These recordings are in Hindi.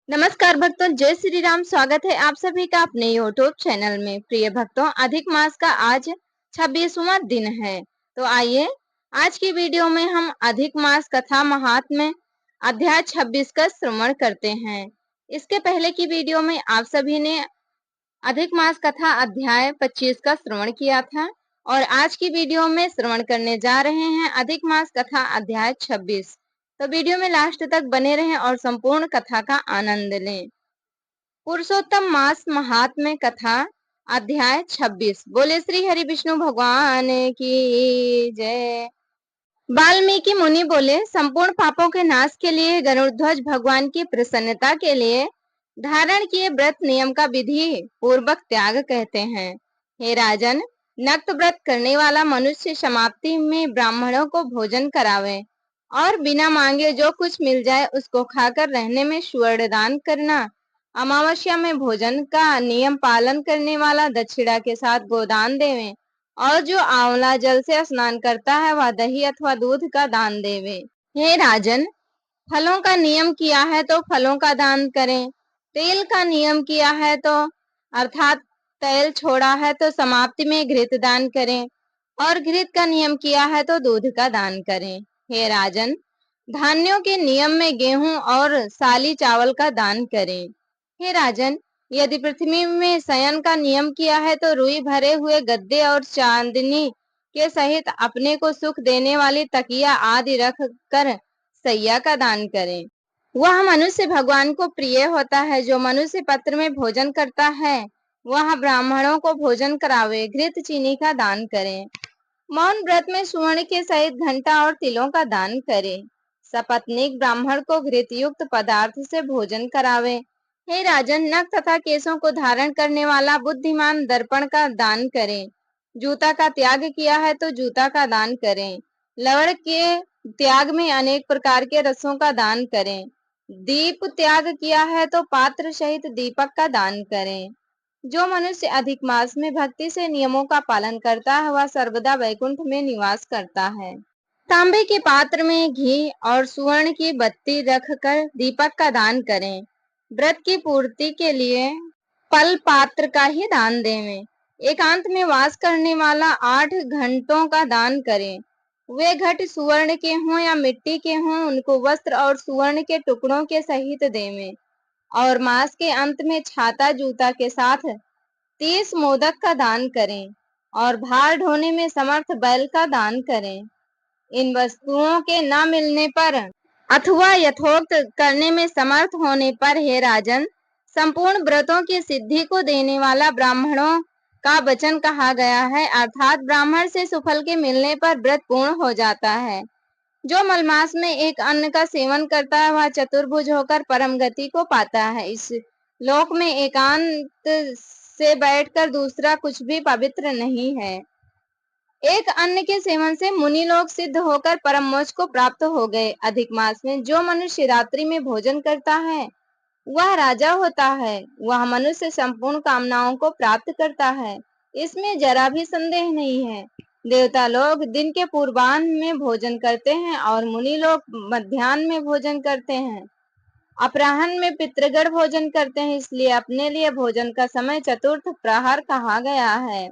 नमस्कार भक्तों, जय श्री राम। स्वागत है आप सभी का अपने यूट्यूब चैनल में। प्रिय भक्तों, अधिक मास का आज 26वां दिन है। तो आइए आज की वीडियो में हम अधिक मास कथा महात्म्य अध्याय 26 का श्रवण करते हैं। इसके पहले की वीडियो में आप सभी ने अधिक मास कथा अध्याय 25 का श्रवण किया था और आज की वीडियो में श्रवण करने जा रहे हैं अधिक मास कथा अध्याय 26। तो वीडियो में लास्ट तक बने रहें और संपूर्ण कथा का आनंद लें। पुरुषोत्तम मास महात्म्य कथा अध्याय 26। बोले श्री हरि विष्णु भगवान की जय। वाल्मीकि मुनि बोले, संपूर्ण पापों के नाश के लिए गरुड़ध्वज भगवान की प्रसन्नता के लिए धारण किए व्रत नियम का विधि पूर्वक त्याग कहते हैं। हे राजन, नक्त व्रत करने वाला मनुष्य समाप्ति में ब्राह्मणों को भोजन करावे और बिना मांगे जो कुछ मिल जाए उसको खाकर रहने में स्वर्ण दान करना, अमावस्या में भोजन का नियम पालन करने वाला दक्षिणा के साथ गोदान देवे और जो आंवला जल से स्नान करता है वह दही अथवा दूध का दान देवे। हे राजन, फलों का नियम किया है तो फलों का दान करें, तेल का नियम किया है तो अर्थात तेल छोड़ा है तो समाप्ति में घृत दान करें और घृत का नियम किया है तो दूध का दान करें। हे राजन, धान्यों के नियम में गेहूं और साली चावल का दान करें। हे राजन, यदि पृथ्वी में शयन का नियम किया है तो रुई भरे हुए गद्दे और चांदनी के सहित अपने को सुख देने वाली तकिया आदि रख कर सैया का दान करें। वह मनुष्य भगवान को प्रिय होता है। जो मनुष्य पत्र में भोजन करता है वह ब्राह्मणों को भोजन करावे, घृत चीनी का दान करें। मौन व्रत में स्वर्ण के सहित घंटा और तिलों का दान करे। सपत्नीक ब्राह्मण को घृत युक्त पदार्थ से भोजन करावे। हे राजन, नख तथा केशों को धारण करने वाला बुद्धिमान दर्पण का दान करे। जूता का त्याग किया है तो जूता का दान करें। लवण के त्याग में अनेक प्रकार के रसों का दान करें। दीप त्याग किया है तो पात्र सहित दीपक का दान करें। जो मनुष्य अधिक मास में भक्ति से नियमों का पालन करता है वह सर्वदा वैकुंठ में निवास करता है। तांबे के पात्र में घी और सुवर्ण की बत्ती रखकर दीपक का दान करें। व्रत की पूर्ति के लिए पल पात्र का ही दान देवें। एकांत में वास करने वाला 8 घंटों का दान करें। वे घट सुवर्ण के हों या मिट्टी के हों, उनको वस्त्र और सुवर्ण के टुकड़ों के सहित देवें और मास के अंत में छाता जूता के साथ 30 मोदक का दान करें और भार ढोने में समर्थ बैल का दान करें। इन वस्तुओं के न मिलने पर अथवा यथोक्त करने में समर्थ होने पर, हे राजन, संपूर्ण व्रतों की सिद्धि को देने वाला ब्राह्मणों का वचन कहा गया है, अर्थात ब्राह्मण से सुफल के मिलने पर व्रत पूर्ण हो जाता है। जो मलमास में एक अन्न का सेवन करता है वह चतुर्भुज होकर परम गति को पाता है। इस लोक में एकांत से बैठकर दूसरा कुछ भी पवित्र नहीं है। एक अन्न के सेवन से मुनि लोग सिद्ध होकर परम मोक्ष को प्राप्त हो गए। अधिक मास में जो मनुष्य रात्रि में भोजन करता है वह राजा होता है। वह मनुष्य संपूर्ण कामनाओं को प्राप्त करता है, इसमें जरा भी संदेह नहीं है। देवता लोग दिन के पूर्वाह्न में भोजन करते हैं और मुनि लोग मध्याह्न में भोजन करते हैं। अपराह्न में पितृगण भोजन करते हैं, इसलिए अपने लिए भोजन का समय चतुर्थ प्रहर कहा गया है।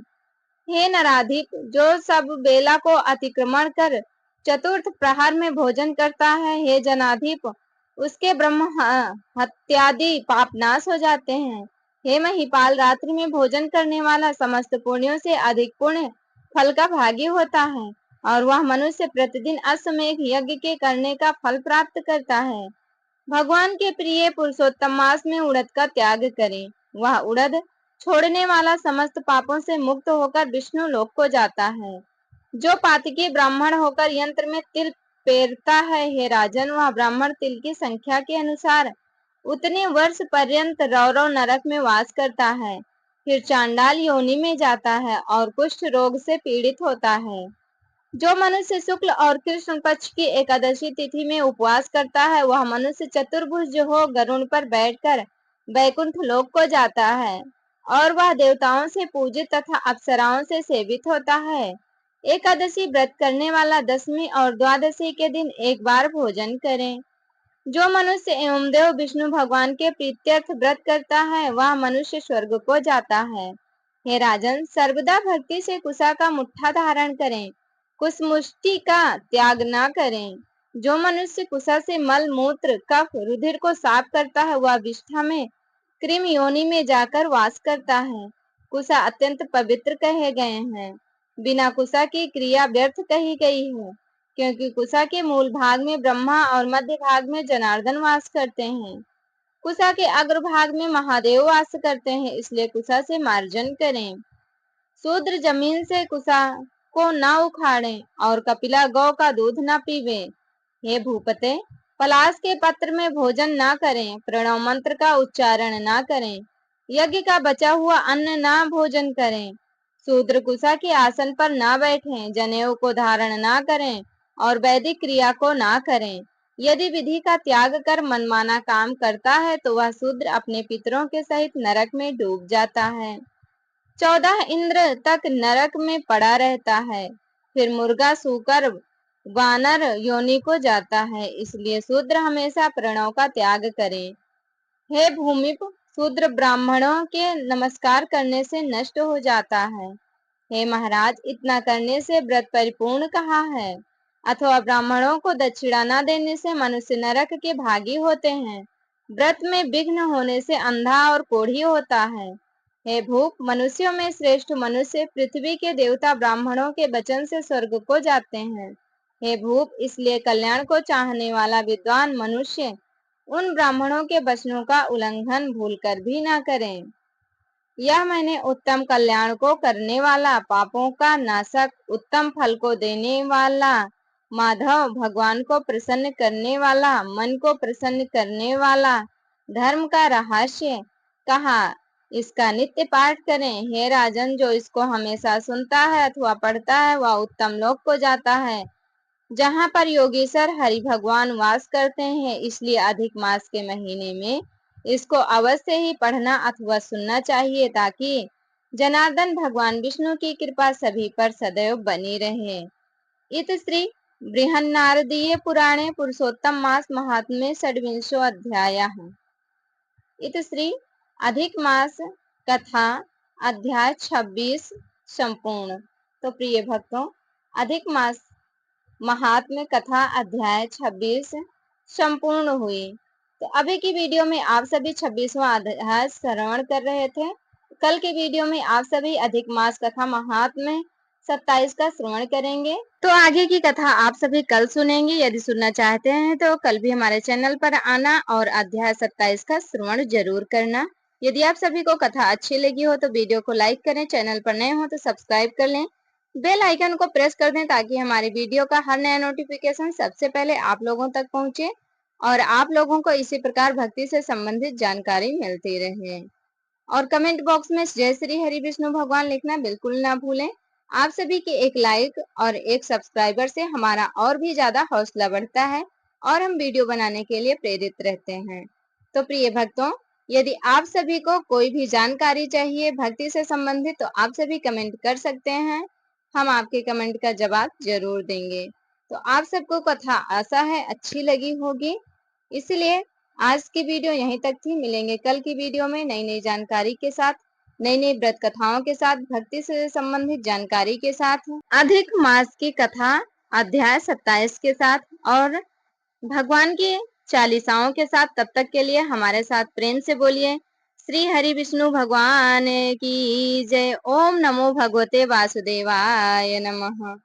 हे नराधिप, जो सब बेला को अतिक्रमण कर चतुर्थ प्रहर में भोजन करता है, हे जनाधिप, उसके ब्रह्म हत्यादि पाप नाश हो जाते हैं। हे महिपाल, रात्रि में भोजन करने वाला समस्त पुण्यों से अधिक पुण्य फल का भागी होता है और वह मनुष्य प्रतिदिन अश्वमेध यज्ञ के करने का फल प्राप्त करता है। भगवान के प्रिय पुरुषोत्तम मास में उड़द का त्याग करें। वह उड़द छोड़ने वाला समस्त पापों से मुक्त होकर विष्णु लोक को जाता है। जो पातकी ब्राह्मण होकर यंत्र में तिल पेरता है, हे राजन, वह ब्राह्मण तिल की संख्या के अनुसार उतने वर्ष पर्यंत रौरव नरक में वास करता है, फिर चांडाल योनि में जाता है और कुष्ठ रोग से पीड़ित होता है। जो मनुष्य शुक्ल और कृष्ण पक्ष की एकादशी तिथि में उपवास करता है वह मनुष्य चतुर्भुज हो गरुड़ पर बैठकर वैकुंठ लोक को जाता है और वह देवताओं से पूजित तथा अप्सराओं से सेवित होता है। एकादशी व्रत करने वाला दसवीं और द्वादशी के दिन एक बार भोजन करें। जो मनुष्य एवं देव विष्णु भगवान के प्रीत्यर्थ व्रत करता है वह मनुष्य स्वर्ग को जाता है। हे राजन, सर्वदा भक्ति से कुशा का मुट्ठा धारण करें, कुश मुष्टि का त्याग न करें। जो मनुष्य कुशा से मल मूत्र कफ रुधिर को साफ करता है वह विष्ठा में कृम योनि में जाकर वास करता है। कुशा अत्यंत पवित्र कहे गए हैं। बिना कुशा की क्रिया व्यर्थ कही गई है, क्योंकि कुशा के मूल भाग में ब्रह्मा और मध्य भाग में जनार्दन वास करते हैं। कुशा के अग्र भाग में महादेव वास करते हैं, इसलिए कुशा से मार्जन करें। शूद्र जमीन से कुशा को न उखाड़े और कपिला गौ का दूध न पीवे। हे भूपते, पलाश के पत्र में भोजन न करें, प्रणव मंत्र का उच्चारण न करें, यज्ञ का बचा हुआ अन्न न भोजन करें। शूद्र कुशा के आसन पर न बैठें, जनेऊ को धारण न करें और वैदिक क्रिया को न करें। यदि विधि का त्याग कर मनमाना काम करता है तो वह शूद्र अपने पितरों के सहित नरक में डूब जाता है। 14 इंद्र तक नरक में पड़ा रहता है, फिर मुर्गा सूकर वानर योनि को जाता है। इसलिए शूद्र हमेशा प्रणव का त्याग करें। हे भूमिप, शूद्र ब्राह्मणों के नमस्कार करने से नष्ट हो जाता है। हे महाराज, इतना करने से व्रत परिपूर्ण कहा है। अथवा ब्राह्मणों को दक्षिणा न देने से मनुष्य नरक के भागी होते हैं। व्रत में विघ्न होने से अंधा और कोढ़ी होता है। हे भूप, मनुष्यों में श्रेष्ठ मनुष्य पृथ्वी के देवता ब्राह्मणों के वचन से स्वर्ग को जाते हैं। हे भूप, इसलिए कल्याण को चाहने वाला विद्वान मनुष्य उन ब्राह्मणों के वचनों का उल्लंघन भूलकर भी न करें। यह मैंने उत्तम कल्याण को करने वाला, पापों का नाशक, उत्तम फल को देने वाला, माधव भगवान को प्रसन्न करने वाला, मन को प्रसन्न करने वाला धर्म का रहस्य कहा। इसका नित्य पाठ करें। हे राजन, जो इसको हमेशा सुनता है अथवा पढ़ता है वह उत्तम लोक को जाता है, जहाँ पर योगेश्वर हरि भगवान वास करते हैं। इसलिए अधिक मास के महीने में इसको अवश्य ही पढ़ना अथवा सुनना चाहिए, ताकि जनार्दन भगवान विष्णु की कृपा सभी पर सदैव बनी रहे। इत श्री बृहन्नारदीय पुराणे पुरुषोत्तम मास महात्म्ये षड्विंशो अध्यायः। इत श्री अधिक मास कथा अध्याय 26 संपूर्ण। तो प्रिय भक्तों, अधिक मास महात्म्य कथा अध्याय 26 संपूर्ण हुई। तो अभी की वीडियो में आप सभी 26वां अध्याय श्रवण कर रहे थे। कल की वीडियो में आप सभी अधिक मास कथा महात्म्य 27 का श्रवण करेंगे। तो आगे की कथा आप सभी कल सुनेंगे। यदि सुनना चाहते हैं तो कल भी हमारे चैनल पर आना और अध्याय 27 का श्रवण जरूर करना। यदि आप सभी को कथा अच्छी लगी हो तो वीडियो को लाइक करें, चैनल पर नए हो तो सब्सक्राइब कर लें, बेल आइकन को प्रेस कर दें ताकि हमारी वीडियो का हर नया नोटिफिकेशन सबसे पहले आप लोगों तक पहुंचे और आप लोगों को इसी प्रकार भक्ति से संबंधित जानकारी मिलती रहे। और कमेंट बॉक्स में जय श्री हरि विष्णु भगवान लिखना बिल्कुल ना भूलें। आप सभी के एक लाइक और एक सब्सक्राइबर से हमारा और भी ज्यादा हौसला बढ़ता है और हम वीडियो बनाने के लिए प्रेरित रहते हैं। तो प्रिय भक्तों, यदि आप सभी को कोई भी जानकारी चाहिए भक्ति से संबंधित तो आप सभी कमेंट कर सकते हैं, हम आपके कमेंट का जवाब जरूर देंगे। तो आप सबको कथा आशा है अच्छी लगी होगी, इसलिए आज की वीडियो यहीं तक थी। मिलेंगे कल की वीडियो में नई नई जानकारी के साथ, नई नई व्रत कथाओं के साथ, भक्ति से संबंधित जानकारी के साथ, अधिक मास की कथा अध्याय 27 के साथ और भगवान की चालीसाओं के साथ। तब तक के लिए हमारे साथ प्रेम से बोलिए श्री हरि विष्णु भगवान की जय। ओम नमो भगवते वासुदेवाय नमः।